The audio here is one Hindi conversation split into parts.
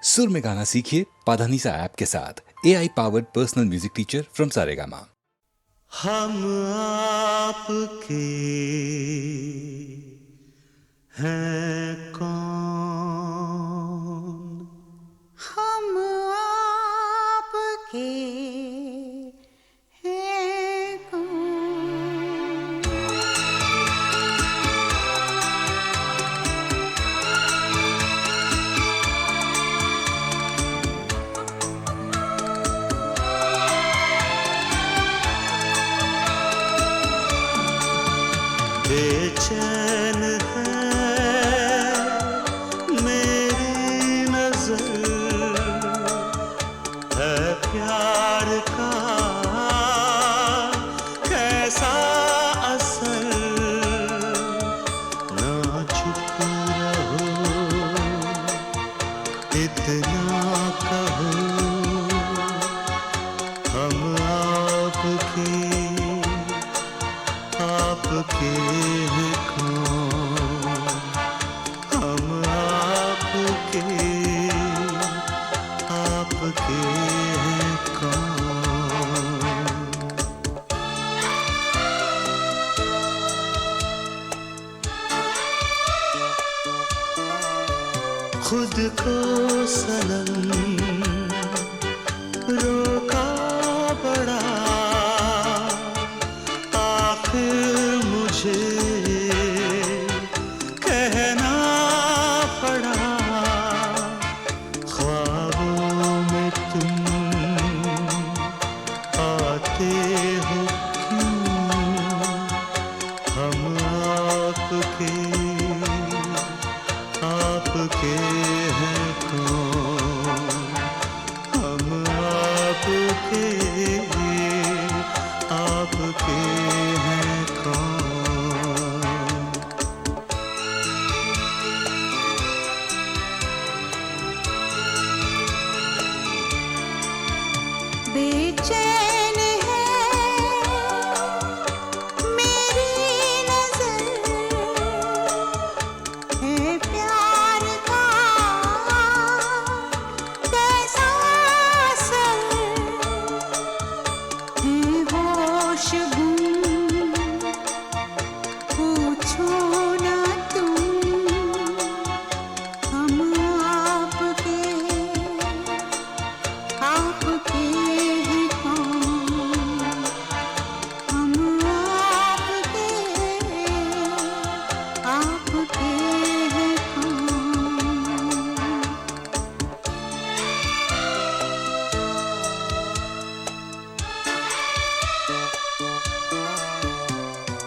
सुर में गाना सीखिए पाधानीसा ऐप के साथ। AI powered personal music teacher from Saregama. हम आपके हैं कौन, हम आपके हैं कौन। बेचैन है मेरी नजर, है प्यार का कैसा असर। ना चुप रहो, इतना कहो, हम आपके हैं कौन, हम आपके हैं कौन। खुद को सनम रोका बड़ा, आखिर मुझे कहना पड़ा। ख्वाबों में तुम आते हो क्यों, हम आपके हैं कौन, हम आपके हैं कौन। बेचैन है मेरी नजर, है प्यार का कैसा असर। है होश गुम, पूछो ना तुम, हम आपके हैं कौन, हम आपके हैं कौन।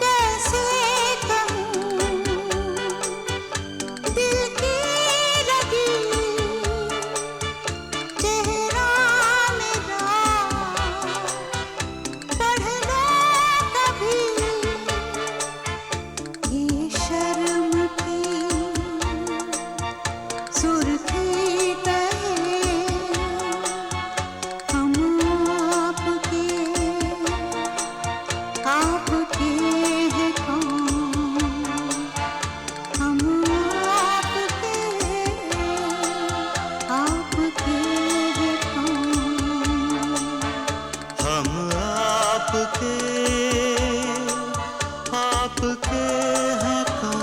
कैसे कहूँ दिल की लगी, चेहरा मेरा पढ़ लो कभी। ये शर्म की सुर्खी कहे, हम आपके हैं कौन, हम आपके हैं कौन। हम आपके हैं कौन।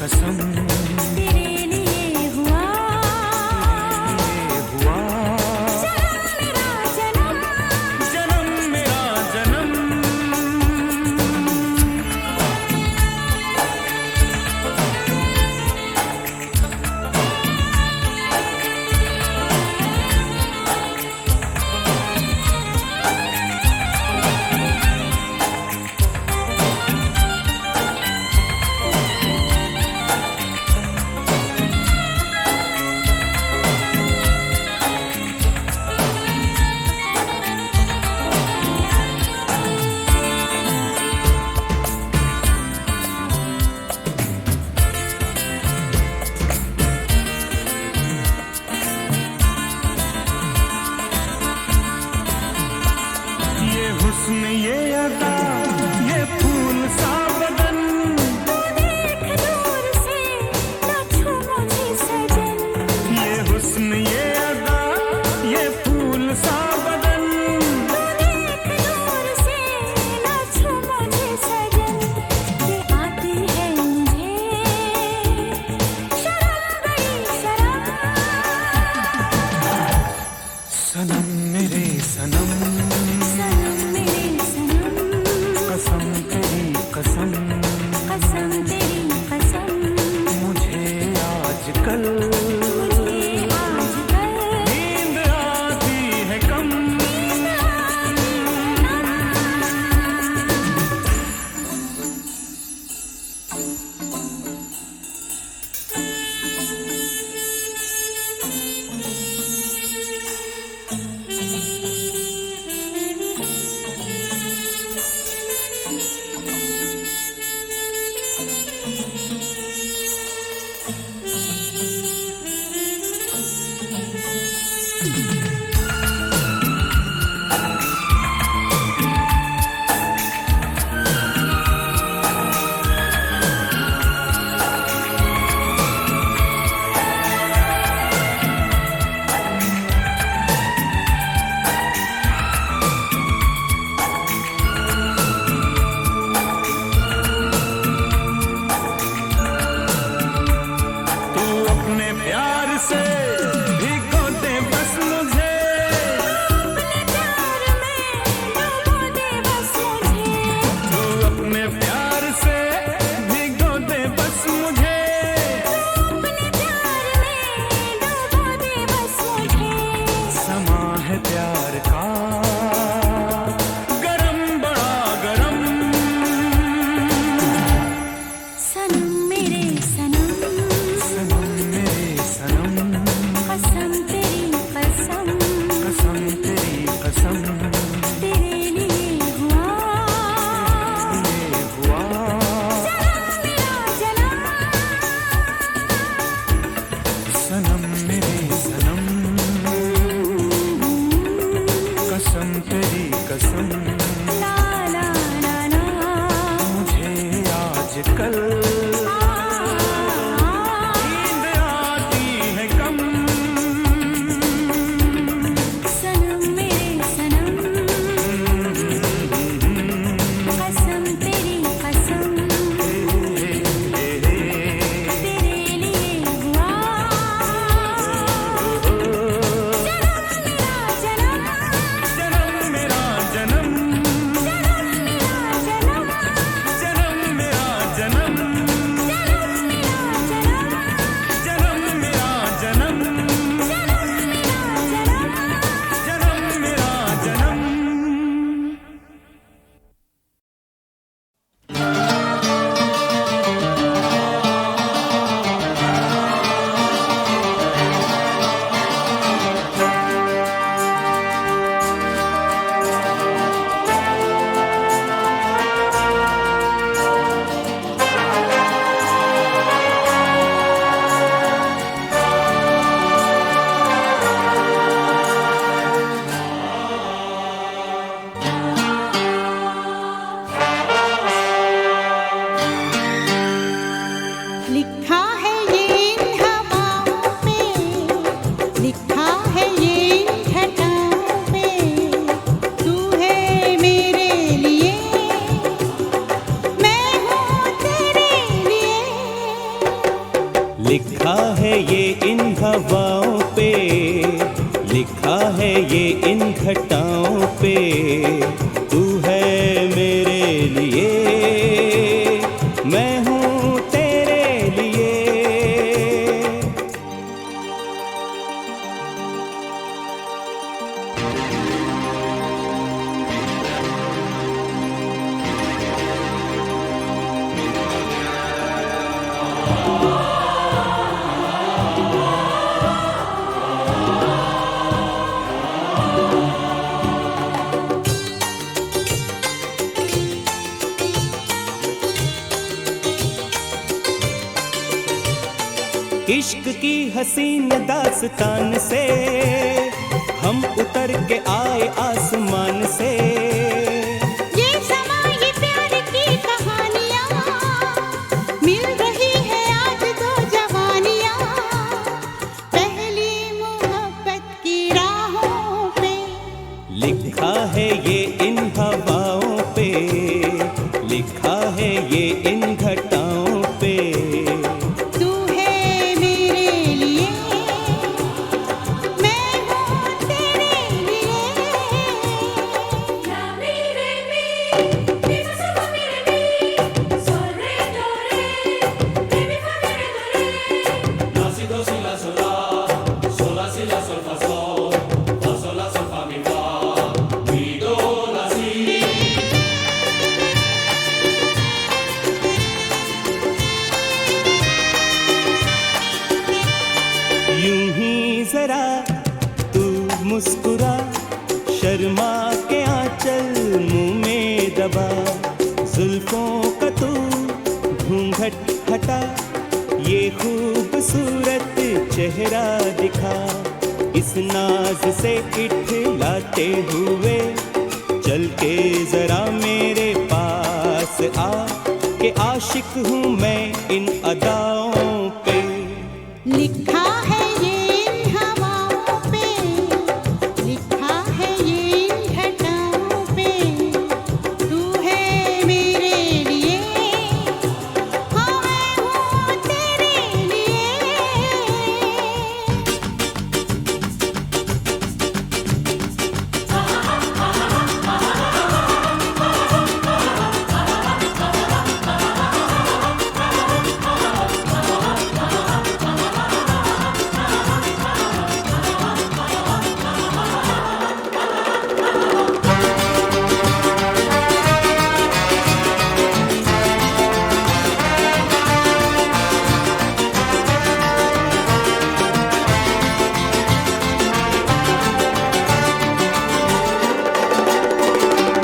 कसम तेरे लिए हुआ जन्म मेरा जन्म। ये हुस्न ये अदा ये फूल सा बदन देख दूर से ना छू मुझे सजन। ये हुस्न ये अदा ये फूल सा बदन देख दूर से ना छू मुझे सजन। ये आती है मुझे शर्म बड़ी शर्म। सनम मेरे सनम सनम मेरे सनम कसम तेरी कसम कसम तेरी कसम। मुझे आजकल मुझे आजकल नींद आती है कम तू अपने प्यार से भिगो दे बस मुझे अपने प्यार में डुबो दे बस मुझे। तू अपने प्यार से भिगो दे बस मुझे अपने प्यार में डुबो दे बस मुझे। समा है प्यार का गरम बड़ा गरम सनम मेरे सनम सनम मेरे सनम कसम तेरी कसम कसम तेरी कसम तेरे लिए हुआ ये हुआ मेरा जन्म। सनम मेरे सनम कसम तेरी कसम ला ला ला ला मुझे आजकल आ लिखा है ये इन हवाओं पे, लिखा है ये इन घटाओं पे, तू है मेरे लिए, मैं हूँ तेरे लिए। इश्क की हसीन दास्तान से हम उतर के आए आसमान से। ये समा ये प्यार की कहानियाँ, मिल रही है आज दो जवानियाँ, पहली मोहब्बत की राहों पे। लिखा है ये इन हवाओं पे, लिखा है ये इन घटाओं पे, तू है मेरे लिए, मैं हूँ तेरे लिए। ला मेरे मी, मी सा सा मेरे मी, सो रे दो रे, रे मी फा मेरे दो रे। La si do si la sol la sol fa sol la sol fa mi do la si. यूं ही जरा तू मुस्कुरा, शर्मा के आंचल मुंह में दबा, जुल्फों का तू घूंघट हटा, ये खूबसूरत चेहरा दिखा, इस नाज से इठलाते हुए चल के जरा मेरे पास आ, के आशिक हूँ मैं इन अदाओं पे। लिखा है ये इन हवाओं पे, लिखा है ये इन घटाओं पे, तू है मेरे लिए, हाँ मैं हूँ तेरे लिए।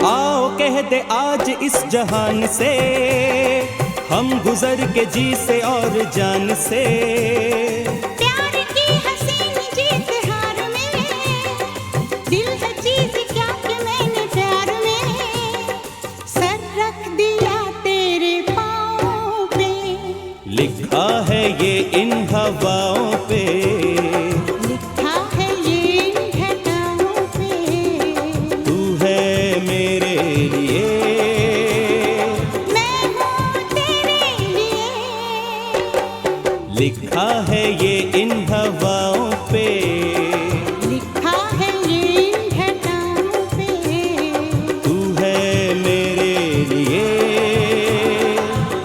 आओ कह दे आज इस जहान से, हम गुजर के जी से और जान से। प्यार की हसीन जीत हार में, दिल है चीज क्या कि मैंने प्यार में सर रख दिया तेरे पाँव पे। लिखा है ये इन हवाओं पे, लिखा है ये इन घटाओं पे, तू है मेरे लिए, मैं हूँ तेरे लिए। लिखा है ये इन हवाओं पे, लिखा है ये इन घटाओं पे, तू है मेरे लिए,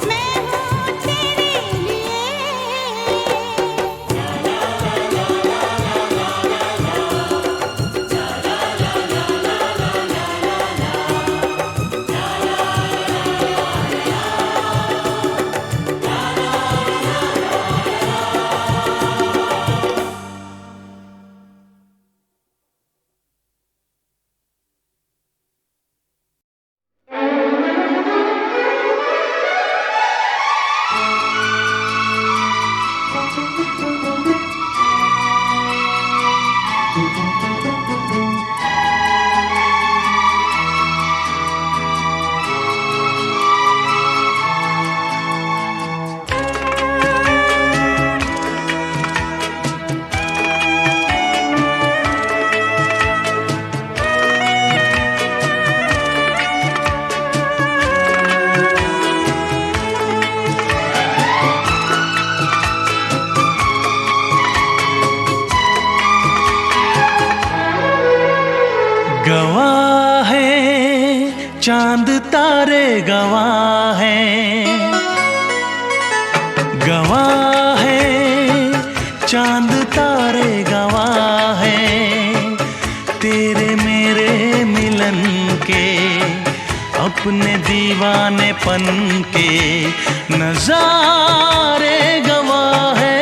मैं हूँ तेरे लिए। गवाह है चांद तारे, गवाह है तेरे मेरे मिलन के, अपने दीवानेपन के नजारे गवाह है।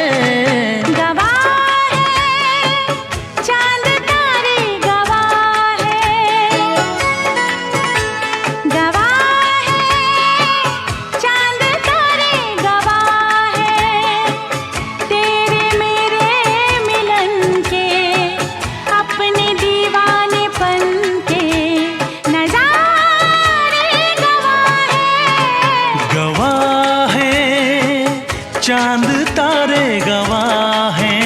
चांद तारे गवाह हैं।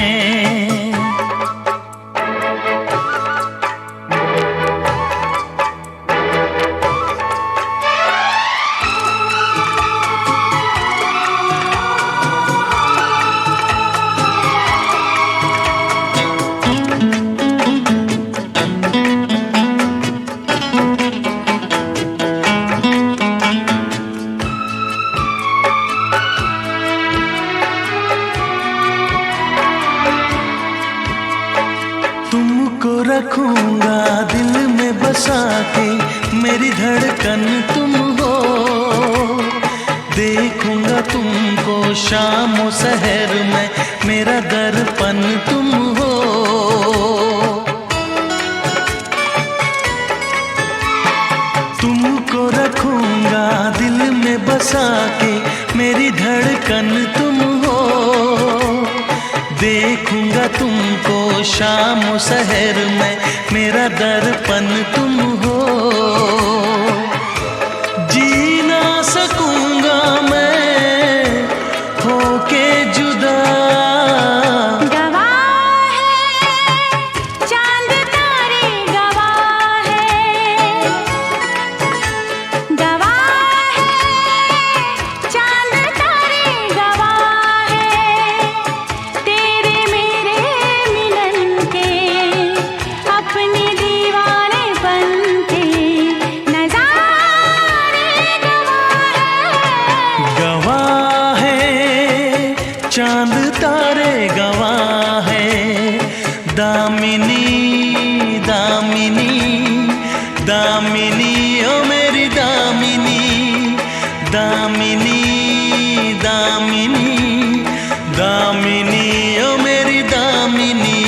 तुमको रखूंगा दिल में बसा के, मेरी धड़कन तुम हो। देखूंगा तुमको शाम और सहर में, मेरा दर्पण तुम हो। तुमको रखूंगा दिल में बसा के, मेरी धड़कन तुम हो। देखूंगा तुमको शाम शहर में, मेरा दर्पण तुम हो। जी ना सकूंगा मैं होके जुदा। गवाह है चांद तारे, गवाह है, गवाह है चांद तारे, गवाह है तेरे मेरे मिलन के, अपने दीवानेपन के नजारे गवाह है। चांद तारे गवाह है, दामिनी दामिनी दामिनी ओ मेरी दामिनी, दामिनी दामिनी दामिनी ओ मेरी दामिनी।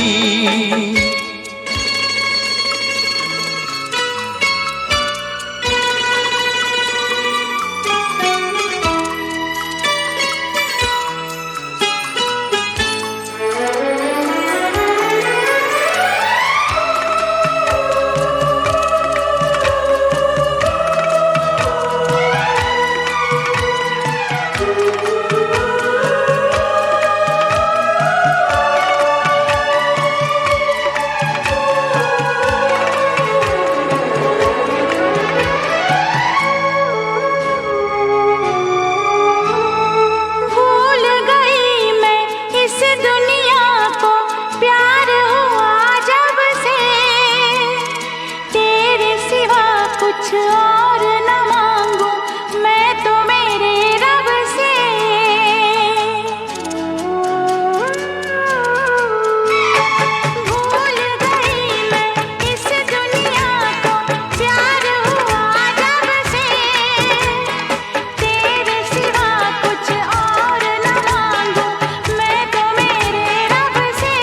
भूल गई मैं इस दुनिया को, प्यार हुआ जब से तेरे सिवा कुछ और न मांगू मैं तो मेरे रब से। भूल गई मैं इस दुनिया को, प्यार हुआ जब से तेरे सिवा कुछ और न मांगू मैं तो मेरे रब से।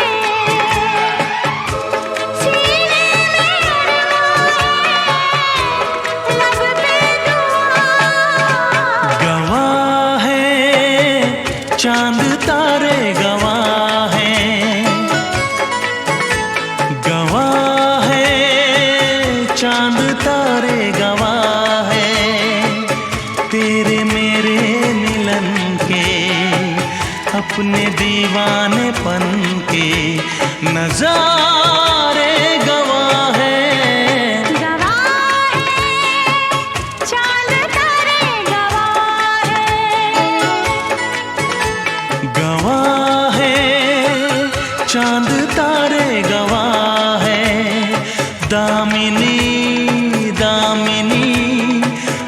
सीने में लब पे दुआ। गवाह है चांद तारे, गवाह है, गवाह है चांद तारे, गवाह है तेरे मेरे मिलन के, अपने दीवानेपन के नजारे गवाह है। गवाह है चांद तारे, गवाह है, गवाह है चांद तारे, गवाह है दामिनी दामिनी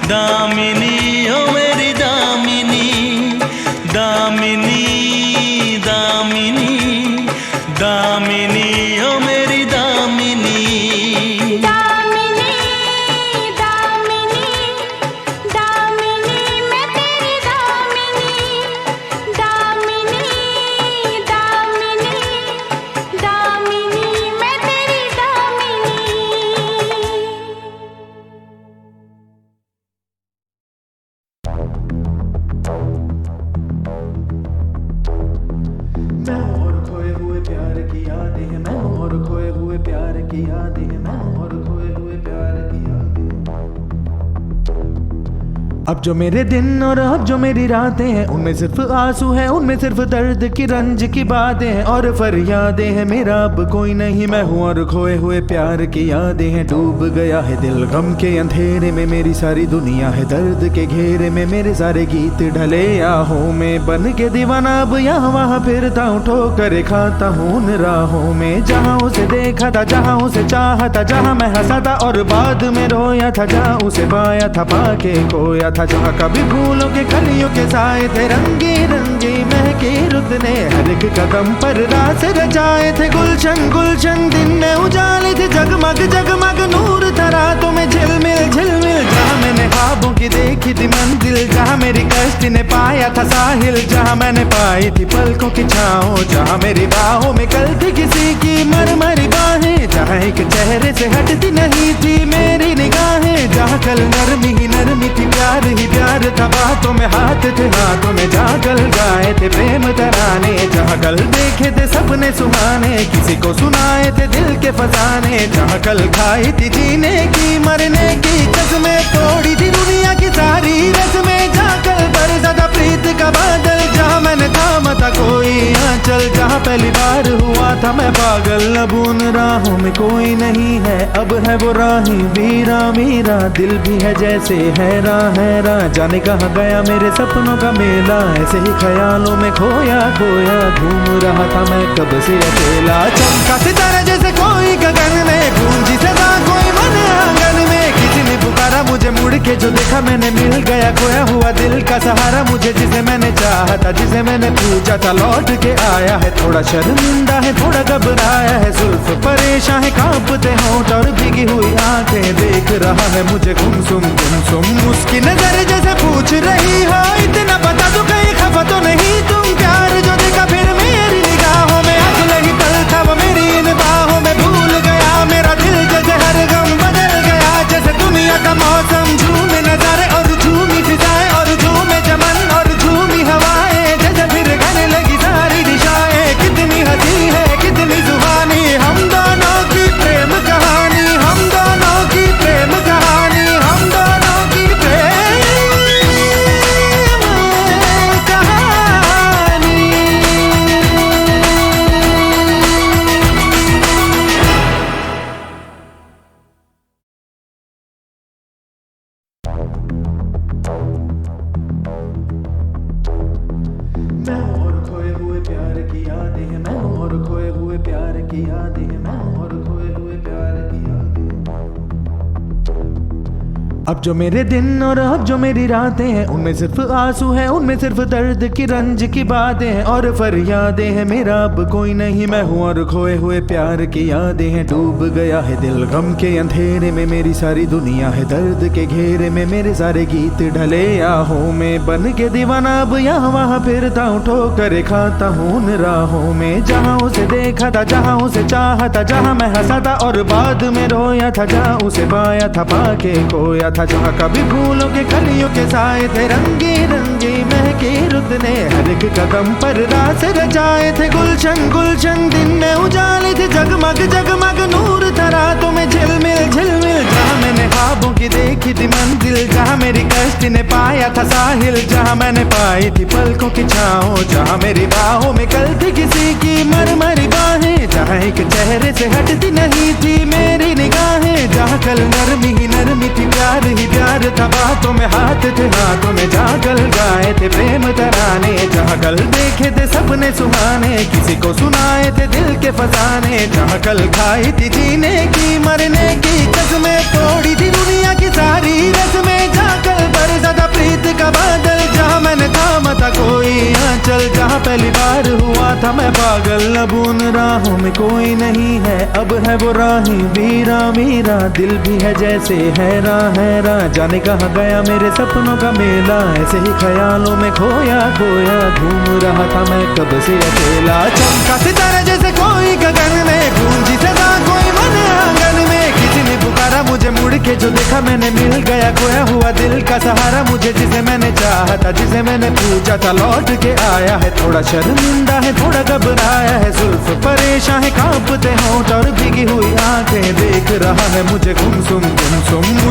दामिनी ओ मेरी दामिनी, दामिनी दामिनी दामिनी ओ मेरी दामिनी। दामिनी दामिनी दामिनी मैं तेरी दामिनी। दामिनी दामिनी दामिनी मैं तेरी दामिनी। मैं और खोए हुए प्यार की यादें हैं, मैं और खोए हुए प्यार की यादें हैं, मैं और खोए हुए प्यार की यादें। अब जो मेरे दिन और अब जो मेरी रातें हैं, उनमें सिर्फ आंसू हैं, उनमें सिर्फ दर्द की रंज की बातें हैं और फरियादें हैं। मेरा अब कोई नहीं, मैं हूँ और खोए हुए प्यार की यादें हैं। डूब गया है दिल गम के अंधेरे में, मेरी सारी दुनिया है दर्द के घेरे में। मेरे सारे गीत ढले आहों में, बन के दीवाना अब यहाँ वहाँ फिरता हूँ, ठोकर खाता हूँ उन राहों में। जहाँ उसे देखा था, जहाँ उसे चाहा था, जहाँ मैं हंसा था और बाद में रोया था, जहाँ उसे पाया था पाके खोया था, जहाँ कभी फूलों के कलियों के साए थे, रंगी रंगी महके रुत ने हर एक कदम पर रास रचाए थे। गुलशन गुलशन दिन में उजाले थे, जगमग जगमग नूर था रातों में झिलमिल झिलमिल। जहाँ मैंने ख्वाबों की देखी थी मंजिल, जहाँ मेरी कश्ती ने पाया था साहिल, जहाँ मैंने पाई थी पलकों की छाँव, जहाँ मेरी बाहों में कल थी किसी की मरमरी बाहें, जहाँ एक चेहरे से हटती नहीं थी मेरी निगाहें, जहाँ कल नरमी ही नरमी थी, प्यार ही प्यार था, बातों में हाथ थे, हाथों में जागल गाए थे प्रेम तराने, जहाँ कल देखे थे सपने सुहाने, किसी को सुनाए थे दिल के फसाने, जहाँ कल खाई थी जीने की मरने की कसमें, तोड़ी थी दुनिया की सारी रस्में, जहाँ कल बरसा था प्रीत का बादल, जहाँ मैंने थामा था कोई आंचल, जहाँ पहली बार हुआ था मैं पागल। अब उन राहों में कोई नहीं है, अब है वो राही वीरा मेरा दिल भी है जैसे हैरा हैरा, जाने कहाँ गया मेरे सपनों का मेला, ऐसे ही ख्यालों में खोया खोया घूम रहा था मैं कब से अकेला। चमका सितारा जैसे कोई गगन में, गूंजी सदा कोई मन आंगन में, किसी ने पुकारा मुझे मुड़ के जो देखा मैंने, मिल गया खोया हुआ दिल का सहारा मुझे, जिसे मैंने चाहा था जिसे मैंने पूछा था लौट के आया है। थोड़ा शर्मिंदा है थोड़ा घबराया है, जुल्फ परेशान है कांपते होंठ और भीगी हुई आंखें, देख रहा है मुझे गुमसुम गुमसुम, उसकी नजर जैसे पूछ रही हो इतना बता दो कहीं खफा तो नहीं तुम। प्यार जो देखा फिर मेरी निगाहों में, अगले ही पल था वो मेरी इन बाहों में, भूल गया मेरा दिल जैसे हर गम बदल गया, जैसे दुनिया का मौसम झूमे नजारे और झूमी फिजाएं और झूमे चमन और झूमी हवाएं, जैसे फिर गाने लगी सारी दिशाएं, कितनी हंसी है कितनी सुहानी हम दोनों की प्रेम कहानी, हम दोनों की प्रेम कहानी, हम दोनों की प्रेम कहानी। मैं और खोए हुए प्यार की यादें हैं, मैं और खोए हुए प्यार की यादें हैं, मैं और खोए हुए प्यार की यादें। अब जो मेरे दिन और अब जो मेरी रातें हैं, उनमें सिर्फ आंसू हैं, उनमें सिर्फ दर्द की रंज की बातें हैं और फरियादें हैं। मेरा अब कोई नहीं, मैं हूँ और खोए हुए प्यार की यादें हैं। डूब गया है दिल गम के अंधेरे में, मेरी सारी दुनिया है दर्द के घेरे में। मेरे सारे गीत ढले आहों में, बन के दीवाना अब यहाँ वहाँ फिरता हूँ, ठोकर खाता हूँ उन राहों में। जहाँ उसे देखा था, जहाँ उसे चाहा था, जहाँ मैं हंसा था और बाद में रोया था, जहाँ उसे पाया था पाके खोया था, जहाँ कभी फूलों के कलियों के साए थे, रंगी रंगी महके रुत ने हर एक कदम पर रास रचाए थे। गुलशन गुलशन दिन में उजाले थे, जगमग जगमग नूर था रातों में झिलमिल झिलमिल। जहाँ मैंने ख्वाबों की देखी थी मंजिल, जहाँ मेरी कश्ती ने पाया था साहिल, जहाँ मैंने पाई थी पलकों की छाँव, जहाँ मेरी बाहों में कल थी किसी की मरमरी बाहें, जहाँ एक चेहरे से हटती नहीं थी मेरी निगाहें, जहाँ कल नरमी ही नरमी थी, प्यार ही प्यार था, बातों में हाथ थे, हाथों में जागल गाए थे प्रेम तराने, जहाँ कल देखे थे सपने सुहाने, किसी को सुनाए थे दिल के फसाने, जहाँ कल खाई थी जीने की मरने की कसमें, तोड़ी थी दुनिया की सारी रस्में, जहाँ कल बरसा था प्रीत का बादल, जहाँ जहाँ मैंने थामा था कोई आंचल, जहाँ पहली बार हुआ था मैं पागल। अब उन राहों में कोई नहीं है, अब है वो राही वीरा मीरा। दिल भी है जैसे हैरान हैरान, जाने कहाँ गया मेरे सपनों का मेला। ऐसे ही ख्यालों में खोया खोया घूम रहा था मैं कब से अकेला। चमका सितारा जैसे कोई गगन में, गूंजी सदा कोई मन आंगन में। किसी ने पुकारा मुझे मुड़ के जो देखा मैंने, मिल गया खोया हुआ दिल का सहारा मुझे। जिसे मैंने चाहा था, जिसे मैंने पूछा था, लौट के आया है। थोड़ा शर्मिंदा है, थोड़ा घबराया है, जुल्फ परेशान है, कांपते होंठ और भीगी हुई आंखें। देख रहा है मुझे गुमसुम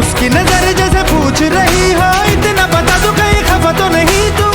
उसकी नजर जैसे पूछ रही हो, इतना बता दो कहीं खफा तो नहीं तुम।